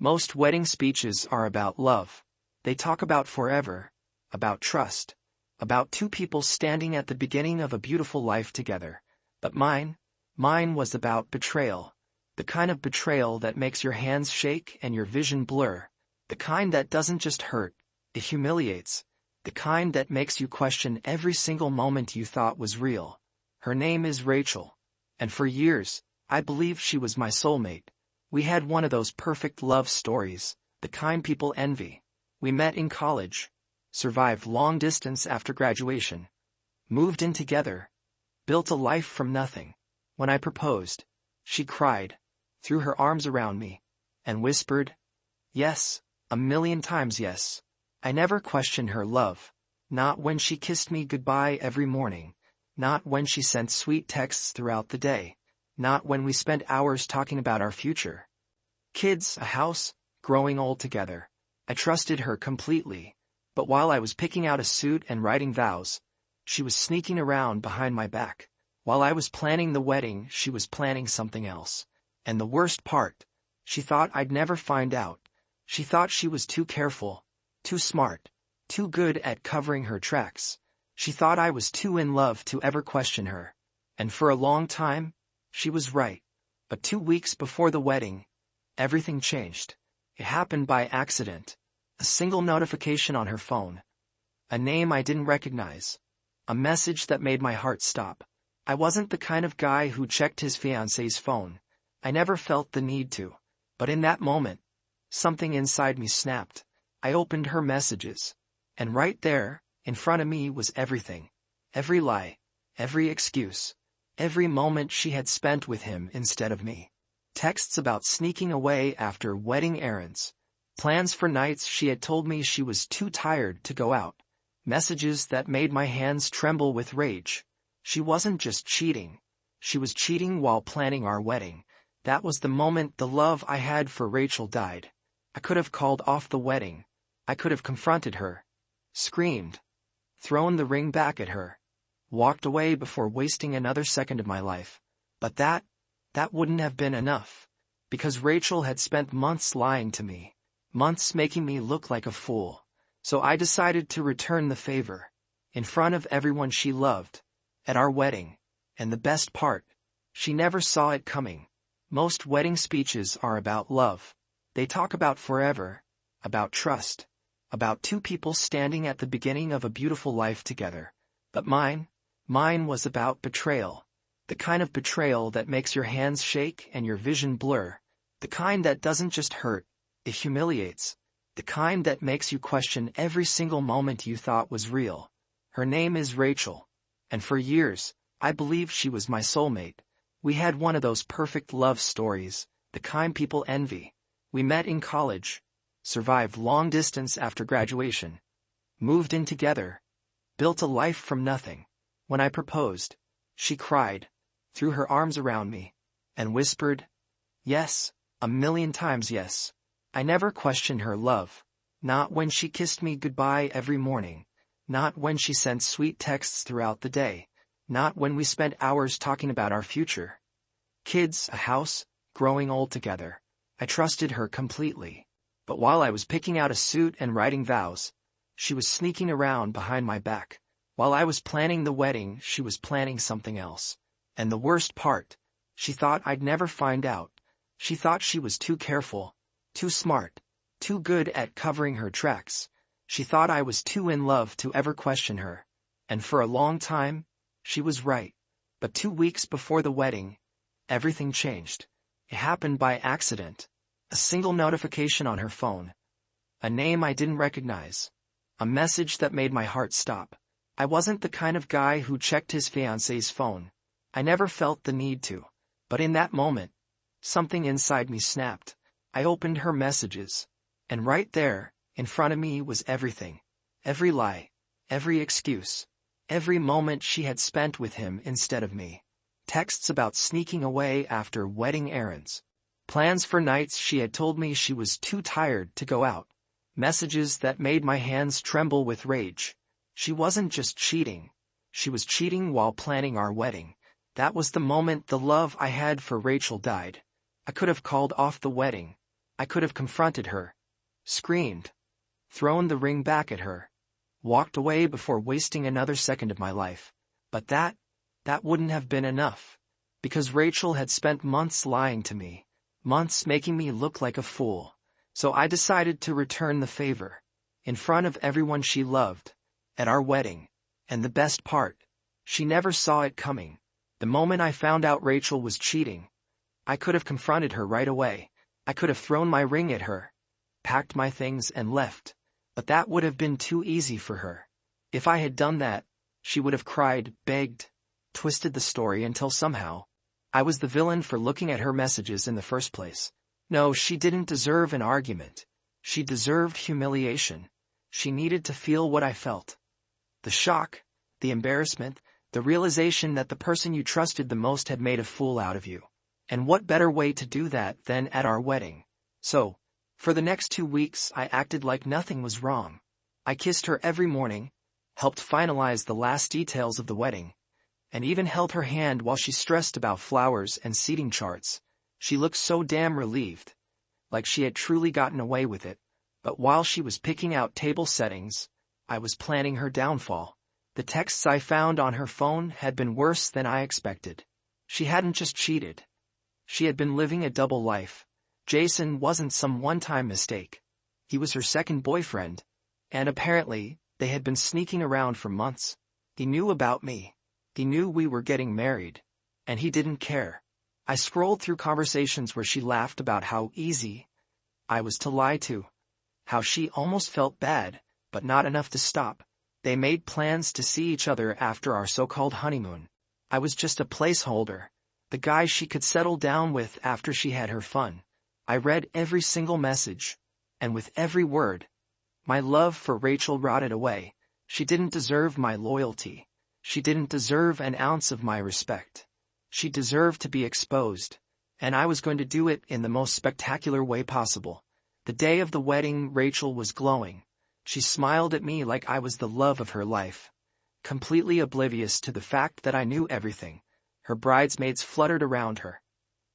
Most wedding speeches are about love. They talk about forever, about trust, about two people standing at the beginning of a beautiful life together. But mine was about betrayal. The kind of betrayal that makes your hands shake and your vision blur. The kind that doesn't just hurt, it humiliates. The kind that makes you question every single moment you thought was real. Her name is Rachel. And for years, I believed she was my soulmate. We had one of those perfect love stories, the kind people envy. We met in college, survived long distance after graduation, moved in together, built a life from nothing. When I proposed, she cried, threw her arms around me, and whispered, "Yes, a million times yes." I never questioned her love, not when she kissed me goodbye every morning, not when she sent sweet texts throughout the day, not when we spent hours talking about our future. Kids, a house, growing old together. I trusted her completely, but while I was picking out a suit and writing vows, she was sneaking around behind my back. While I was planning the wedding, she was planning something else. And the worst part, she thought I'd never find out. She thought she was too careful, too smart, too good at covering her tracks. She thought I was too in love to ever question her. And for a long time, she was right. But 2 weeks before the wedding, everything changed. It happened by accident. A single notification on her phone. A name I didn't recognize. A message that made my heart stop. I wasn't the kind of guy who checked his fiancée's phone. I never felt the need to. But in that moment, something inside me snapped. I opened her messages. And right there, in front of me was everything. Every lie. Every excuse. Every moment she had spent with him instead of me. Texts about sneaking away after wedding errands. Plans for nights she had told me she was too tired to go out. Messages that made my hands tremble with rage. She wasn't just cheating. She was cheating while planning our wedding. That was the moment the love I had for Rachel died. I could have called off the wedding. I could have confronted her. Screamed. Thrown the ring back at her. Walked away before wasting another second of my life. But that wouldn't have been enough. Because Rachel had spent months lying to me. Months making me look like a fool. So I decided to return the favor. In front of everyone she loved. At our wedding. And the best part, she never saw it coming. Most wedding speeches are about love. They talk about forever, about trust, about two people standing at the beginning of a beautiful life together. But mine was about betrayal. The kind of betrayal that makes your hands shake and your vision blur. The kind that doesn't just hurt, it humiliates. The kind that makes you question every single moment you thought was real. Her name is Rachel. And for years, I believed she was my soulmate. We had one of those perfect love stories, the kind people envy. We met in college, survived long distance after graduation, moved in together, built a life from nothing. When I proposed, she cried, threw her arms around me, and whispered, "Yes, a million times yes." I never questioned her love, not when she kissed me goodbye every morning, not when she sent sweet texts throughout the day, not when we spent hours talking about our future. Kids, a house, growing old together. I trusted her completely. But while I was picking out a suit and writing vows, she was sneaking around behind my back. While I was planning the wedding, she was planning something else. And the worst part, she thought I'd never find out. She thought she was too careful, too smart, too good at covering her tracks. She thought I was too in love to ever question her. And for a long time, she was right. But 2 weeks before the wedding, everything changed. It happened by accident. A single notification on her phone. A name I didn't recognize. A message that made my heart stop. I wasn't the kind of guy who checked his fiancée's phone. I never felt the need to. But in that moment, something inside me snapped. I opened her messages. And right there, in front of me was everything. Every lie. Every excuse. Every moment she had spent with him instead of me. Texts about sneaking away after wedding errands. Plans for nights she had told me she was too tired to go out. Messages that made my hands tremble with rage. She wasn't just cheating. She was cheating while planning our wedding. That was the moment the love I had for Rachel died. I could have called off the wedding. I could have confronted her, screamed, thrown the ring back at her, walked away before wasting another second of my life. But that wouldn't have been enough. Because Rachel had spent months lying to me, months making me look like a fool. So I decided to return the favor. In front of everyone she loved, at our wedding. And the best part, she never saw it coming. The moment I found out Rachel was cheating, I could have confronted her right away. I could have thrown my ring at her, packed my things and left. But that would have been too easy for her. If I had done that, she would have cried, begged, twisted the story until somehow I was the villain for looking at her messages in the first place. No, she didn't deserve an argument. She deserved humiliation. She needed to feel what I felt. The shock, the embarrassment, the realization that the person you trusted the most had made a fool out of you. And what better way to do that than at our wedding? So, for the next 2 weeks I acted like nothing was wrong. I kissed her every morning, helped finalize the last details of the wedding, and even held her hand while she stressed about flowers and seating charts. She looked so damn relieved, like she had truly gotten away with it. But while she was picking out table settings, I was planning her downfall. The texts I found on her phone had been worse than I expected. She hadn't just cheated. She had been living a double life. Jason wasn't some one-time mistake. He was her second boyfriend, and apparently, they had been sneaking around for months. He knew about me. He knew we were getting married, and he didn't care. I scrolled through conversations where she laughed about how easy I was to lie to, how she almost felt bad, but not enough to stop. They made plans to see each other after our so-called honeymoon. I was just a placeholder, the guy she could settle down with after she had her fun. I read every single message, and with every word, my love for Rachel rotted away. She didn't deserve my loyalty. She didn't deserve an ounce of my respect. She deserved to be exposed, and I was going to do it in the most spectacular way possible. The day of the wedding, Rachel was glowing. She smiled at me like I was the love of her life, completely oblivious to the fact that I knew everything. Her bridesmaids fluttered around her.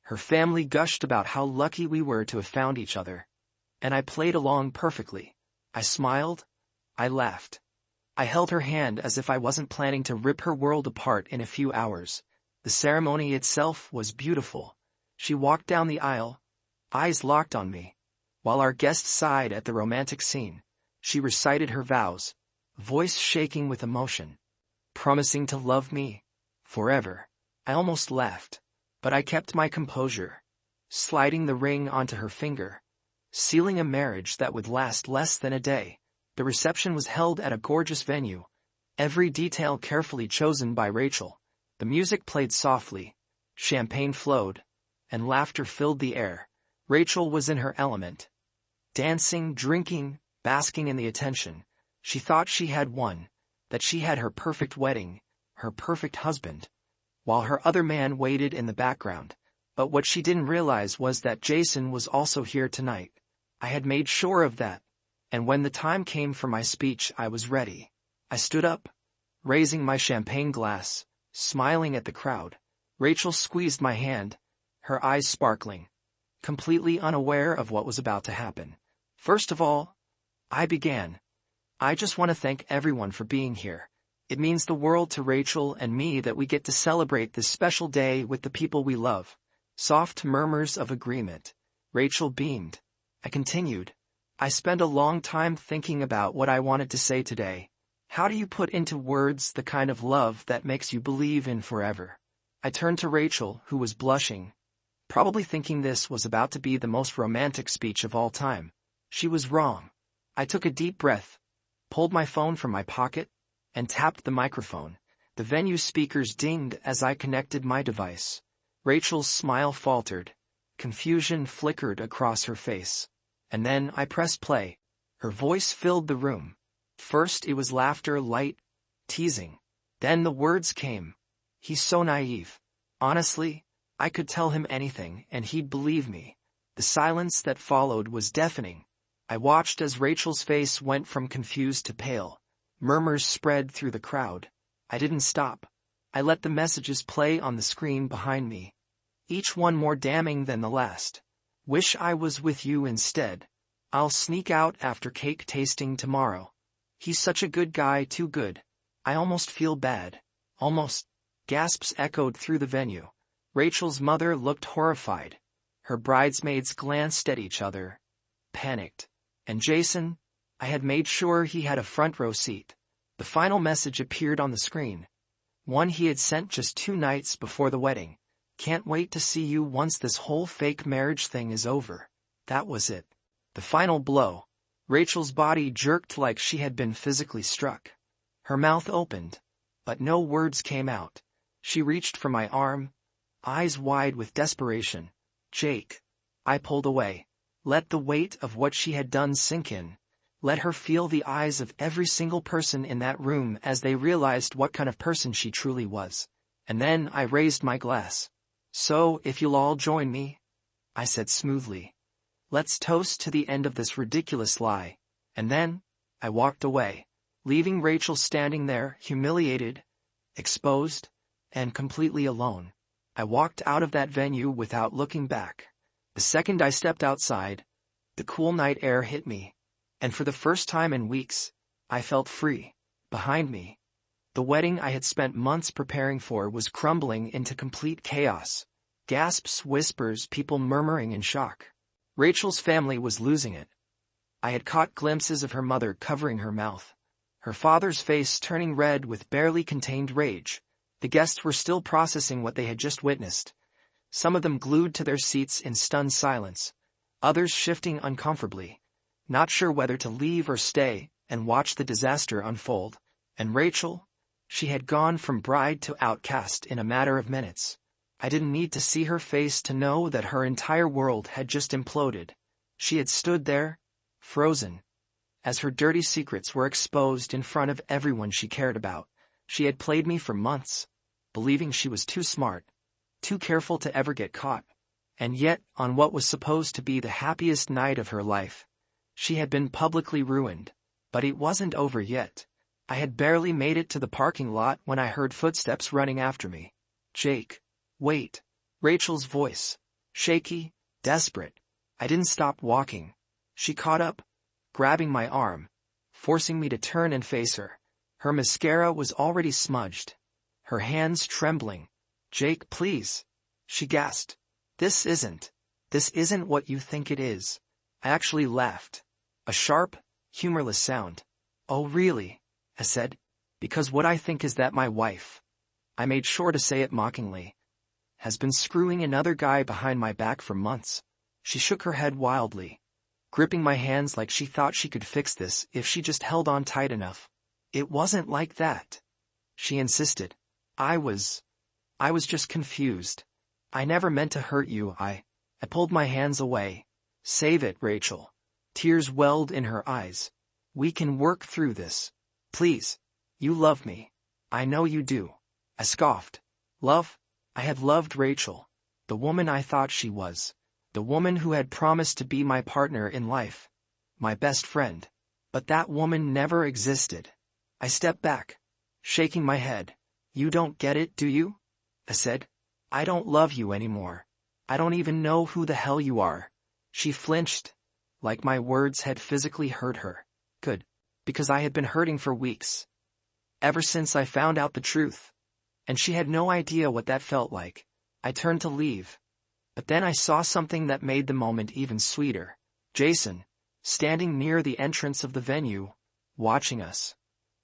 Her family gushed about how lucky we were to have found each other. And I played along perfectly. I smiled. I laughed. I held her hand as if I wasn't planning to rip her world apart in a few hours. The ceremony itself was beautiful. She walked down the aisle, eyes locked on me, while our guests sighed at the romantic scene. She recited her vows, voice shaking with emotion, promising to love me forever. I almost laughed, but I kept my composure, sliding the ring onto her finger, sealing a marriage that would last less than a day. The reception was held at a gorgeous venue, every detail carefully chosen by Rachel. The music played softly, champagne flowed, and laughter filled the air. Rachel was in her element, dancing, drinking, basking in the attention. She thought she had won, that she had her perfect wedding, her perfect husband, while her other man waited in the background. But what she didn't realize was that Jason was also here tonight. I had made sure of that, and when the time came for my speech, I was ready. I stood up, raising my champagne glass, smiling at the crowd. Rachel squeezed my hand, her eyes sparkling, completely unaware of what was about to happen. First of all, I began. I just want to thank everyone for being here. It means the world to Rachel and me that we get to celebrate this special day with the people we love. Soft murmurs of agreement. Rachel beamed. I continued. I spent a long time thinking about what I wanted to say today. How do you put into words the kind of love that makes you believe in forever? I turned to Rachel, who was blushing, probably thinking this was about to be the most romantic speech of all time. She was wrong. I took a deep breath, pulled my phone from my pocket, and tapped the microphone. The venue speakers dinged as I connected my device. Rachel's smile faltered. Confusion flickered across her face. And then I pressed play. Her voice filled the room. First it was laughter, light, teasing. Then the words came. He's so naive. Honestly, I could tell him anything and he'd believe me. The silence that followed was deafening. I watched as Rachel's face went from confused to pale. Murmurs spread through the crowd. I didn't stop. I let the messages play on the screen behind me, each one more damning than the last. Wish I was with you instead. I'll sneak out after cake tasting tomorrow. He's such a good guy, too good. I almost feel bad. Almost. Gasps echoed through the venue. Rachel's mother looked horrified. Her bridesmaids glanced at each other, panicked. And Jason? I had made sure he had a front row seat. The final message appeared on the screen. One he had sent just 2 nights before the wedding. Can't wait to see you once this whole fake marriage thing is over. That was it. The final blow. Rachel's body jerked like she had been physically struck. Her mouth opened, but no words came out. She reached for my arm, eyes wide with desperation. Jake. I pulled away. Let the weight of what she had done sink in. Let her feel the eyes of every single person in that room as they realized what kind of person she truly was. And then I raised my glass. So, if you'll all join me, I said smoothly. Let's toast to the end of this ridiculous lie. And then, I walked away, leaving Rachel standing there, humiliated, exposed, and completely alone. I walked out of that venue without looking back. The second I stepped outside, the cool night air hit me, and for the first time in weeks, I felt free. Behind me, the wedding I had spent months preparing for was crumbling into complete chaos. Gasps, whispers, people murmuring in shock. Rachel's family was losing it. I had caught glimpses of her mother covering her mouth, her father's face turning red with barely contained rage. The guests were still processing what they had just witnessed, some of them glued to their seats in stunned silence, others shifting uncomfortably, not sure whether to leave or stay and watch the disaster unfold. And Rachel? She had gone from bride to outcast in a matter of minutes. I didn't need to see her face to know that her entire world had just imploded. She had stood there, frozen, as her dirty secrets were exposed in front of everyone she cared about. She had played me for months, believing she was too smart, too careful to ever get caught. And yet, on what was supposed to be the happiest night of her life, she had been publicly ruined. But it wasn't over yet. I had barely made it to the parking lot when I heard footsteps running after me. Jake. Wait. Rachel's voice. Shaky, desperate. I didn't stop walking. She caught up, grabbing my arm, forcing me to turn and face her. Her mascara was already smudged, her hands trembling. Jake, please. She gasped. This isn't what you think it is. I actually laughed. A sharp, humorless sound. Oh really? I said. Because what I think is that my wife, I made sure to say it mockingly, has been screwing another guy behind my back for months. She shook her head wildly, gripping my hands like she thought she could fix this if she just held on tight enough. It wasn't like that, she insisted. I was just confused. I never meant to hurt you. I pulled my hands away. Save it, Rachel. Tears welled in her eyes. We can work through this. Please. You love me. I know you do. I scoffed. Love? I had loved Rachel, the woman I thought she was, the woman who had promised to be my partner in life, my best friend. But that woman never existed. I stepped back, shaking my head. You don't get it, do you? I said. I don't love you anymore. I don't even know who the hell you are. She flinched, like my words had physically hurt her. Good, because I had been hurting for weeks, ever since I found out the truth. And she had no idea what that felt like. I turned to leave, but then I saw something that made the moment even sweeter. Jason, standing near the entrance of the venue, watching us.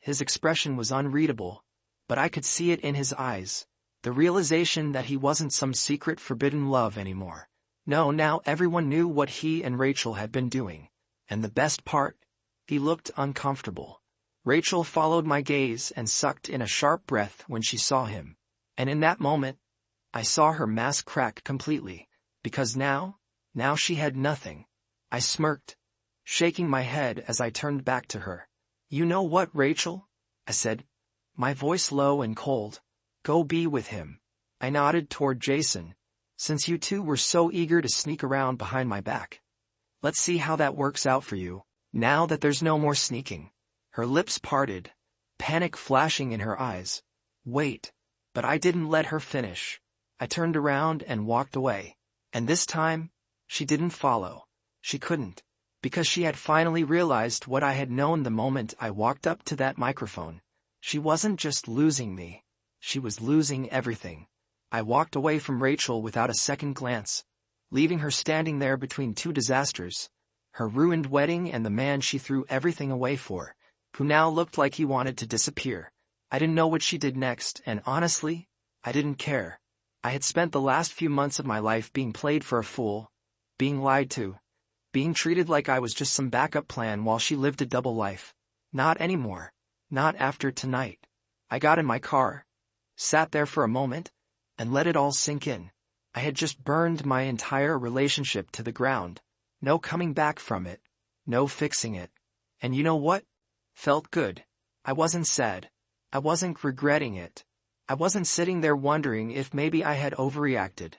His expression was unreadable, but I could see it in his eyes, the realization that he wasn't some secret forbidden love anymore. No, now everyone knew what he and Rachel had been doing. And the best part? He looked uncomfortable. Rachel followed my gaze and sucked in a sharp breath when she saw him. And in that moment, I saw her mask crack completely, because now she had nothing. I smirked, shaking my head as I turned back to her. You know what, Rachel? I said, my voice low and cold. Go be with him. I nodded toward Jason, since you two were so eager to sneak around behind my back. Let's see how that works out for you, now that there's no more sneaking. Her lips parted, panic flashing in her eyes. Wait. But I didn't let her finish. I turned around and walked away. And this time, She didn't follow. She couldn't. Because she had finally realized what I had known the moment I walked up to that microphone. She wasn't just losing me. She was losing everything. I walked away from Rachel without a second glance, leaving her standing there between two disasters. Her ruined wedding and the man she threw everything away for, who now looked like he wanted to disappear. I didn't know what she did next, and honestly, I didn't care. I had spent the last few months of my life being played for a fool, being lied to, being treated like I was just some backup plan while she lived a double life. Not anymore. Not after tonight. I got in my car, sat there for a moment, and let it all sink in. I had just burned my entire relationship to the ground. No coming back from it. No fixing it. And you know what? Felt good. I wasn't sad. I wasn't regretting it. I wasn't sitting there wondering if maybe I had overreacted.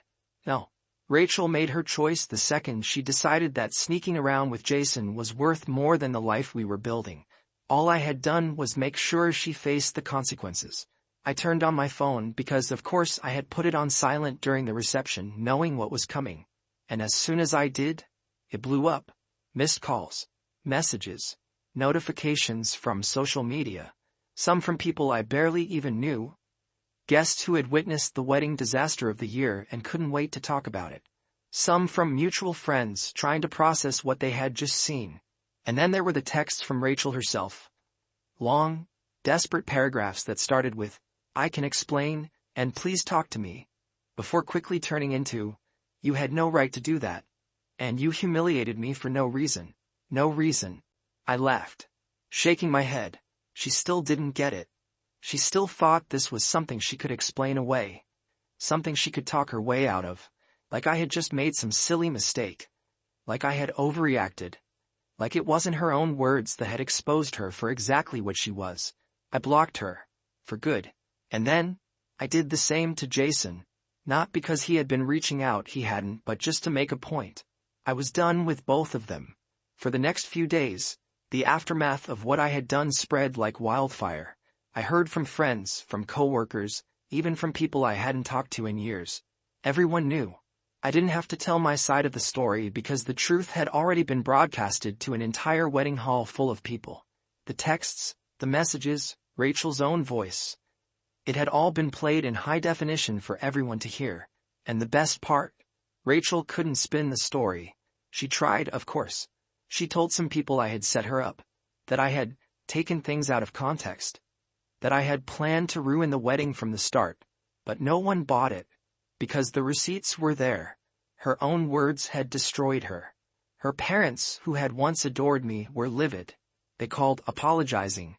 No. Rachel made her choice the second she decided that sneaking around with Jason was worth more than the life we were building. All I had done was make sure she faced the consequences. I turned on my phone because of course I had put it on silent during the reception, knowing what was coming. And as soon as I did, it blew up. Missed calls, messages, notifications from social media, some from people I barely even knew. Guests who had witnessed the wedding disaster of the year and couldn't wait to talk about it. Some from mutual friends trying to process what they had just seen. And then there were the texts from Rachel herself. Long, desperate paragraphs that started with, "I can explain," and "please talk to me," before quickly turning into, "You had no right to do that. And you humiliated me for no reason." No reason. I laughed, shaking my head. She still didn't get it. She still thought this was something she could explain away. Something she could talk her way out of. Like I had just made some silly mistake. Like I had overreacted. Like it wasn't her own words that had exposed her for exactly what she was. I blocked her. For good. And then, I did the same to Jason. Not because he had been reaching out, he hadn't, but just to make a point. I was done with both of them. For the next few days, the aftermath of what I had done spread like wildfire. I heard from friends, from coworkers, even from people I hadn't talked to in years. Everyone knew. I didn't have to tell my side of the story because the truth had already been broadcasted to an entire wedding hall full of people. The texts, the messages, Rachel's own voice. It had all been played in high definition for everyone to hear. And the best part? Rachel couldn't spin the story. She tried, of course. She told some people I had set her up. That I had taken things out of context. That I had planned to ruin the wedding from the start. But no one bought it. Because the receipts were there. Her own words had destroyed her. Her parents, who had once adored me, were livid. They called apologizing.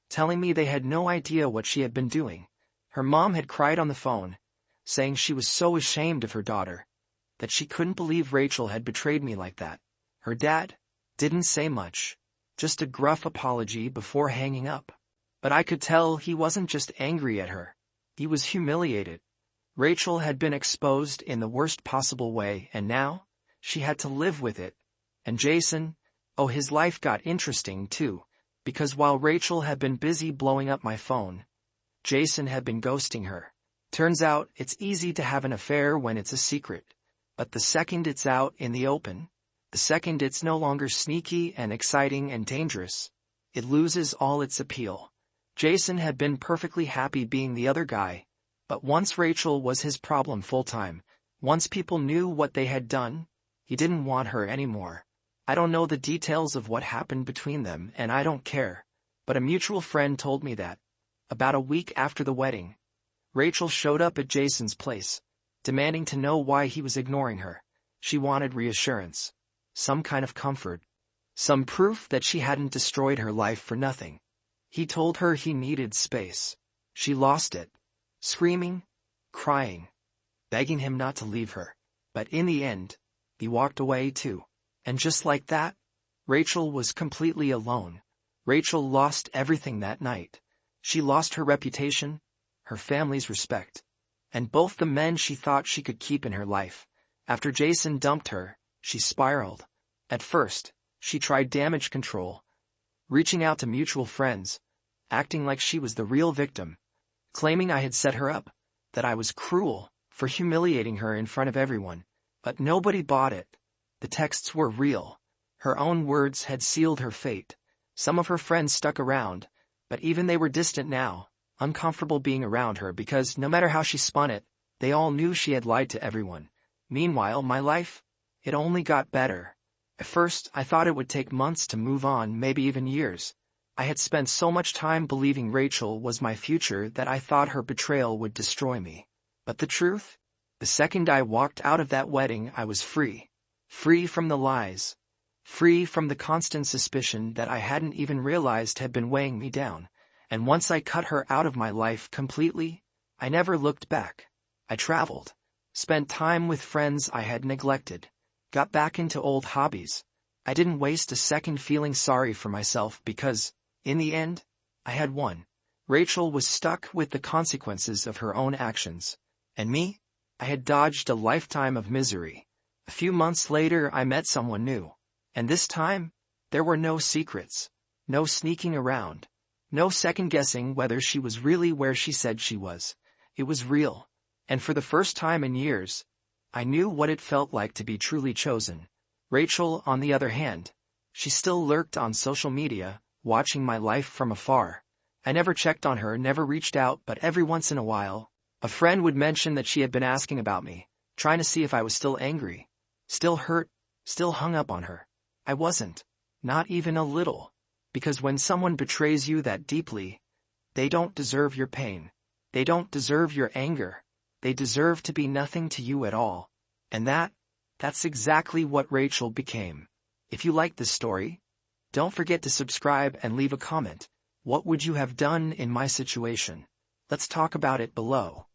Telling me they had no idea what she had been doing. Her mom had cried on the phone, saying she was so ashamed of her daughter. That she couldn't believe Rachel had betrayed me like that. Her dad didn't say much. Just a gruff apology before hanging up. But I could tell he wasn't just angry at her. He was humiliated. Rachel had been exposed in the worst possible way, and now, she had to live with it. And Jason, oh, his life got interesting too, because while Rachel had been busy blowing up my phone, Jason had been ghosting her. Turns out, it's easy to have an affair when it's a secret. But the second it's out in the open, the second it's no longer sneaky and exciting and dangerous, it loses all its appeal. Jason had been perfectly happy being the other guy. But once Rachel was his problem full-time, once people knew what they had done, he didn't want her anymore. I don't know the details of what happened between them, and I don't care. But a mutual friend told me that, about a week after the wedding, Rachel showed up at Jason's place, demanding to know why he was ignoring her. She wanted reassurance. Some kind of comfort. Some proof that she hadn't destroyed her life for nothing. He told her he needed space. She lost it. Screaming, crying, begging him not to leave her. But in the end, he walked away too. And just like that, Rachel was completely alone. Rachel lost everything that night. She lost her reputation, her family's respect, and both the men she thought she could keep in her life. After Jason dumped her, she spiraled. At first, she tried damage control, reaching out to mutual friends, acting like she was the real victim. Claiming I had set her up, that I was cruel for humiliating her in front of everyone. But nobody bought it. The texts were real. Her own words had sealed her fate. Some of her friends stuck around, but even they were distant now, uncomfortable being around her because no matter how she spun it, they all knew she had lied to everyone. Meanwhile, my life, it only got better. At first, I thought it would take months to move on, maybe even years. I had spent so much time believing Rachel was my future that I thought her betrayal would destroy me. But the truth? The second I walked out of that wedding, I was free. Free from the lies. Free from the constant suspicion that I hadn't even realized had been weighing me down. And once I cut her out of my life completely, I never looked back. I traveled, spent time with friends I had neglected, got back into old hobbies. I didn't waste a second feeling sorry for myself because, in the end, I had won. Rachel was stuck with the consequences of her own actions. And me? I had dodged a lifetime of misery. A few months later, I met someone new. And this time, there were no secrets, no sneaking around, no second-guessing whether she was really where she said she was. It was real. And for the first time in years, I knew what it felt like to be truly chosen. Rachel, on the other hand, she still lurked on social media, watching my life from afar. I never checked on her, never reached out, but every once in a while, a friend would mention that she had been asking about me, trying to see if I was still angry, still hurt, still hung up on her. I wasn't. Not even a little. Because when someone betrays you that deeply, they don't deserve your pain. They don't deserve your anger. They deserve to be nothing to you at all. And that's exactly what Rachel became. If you like this story, don't forget to subscribe and leave a comment. What would you have done in my situation? Let's talk about it below.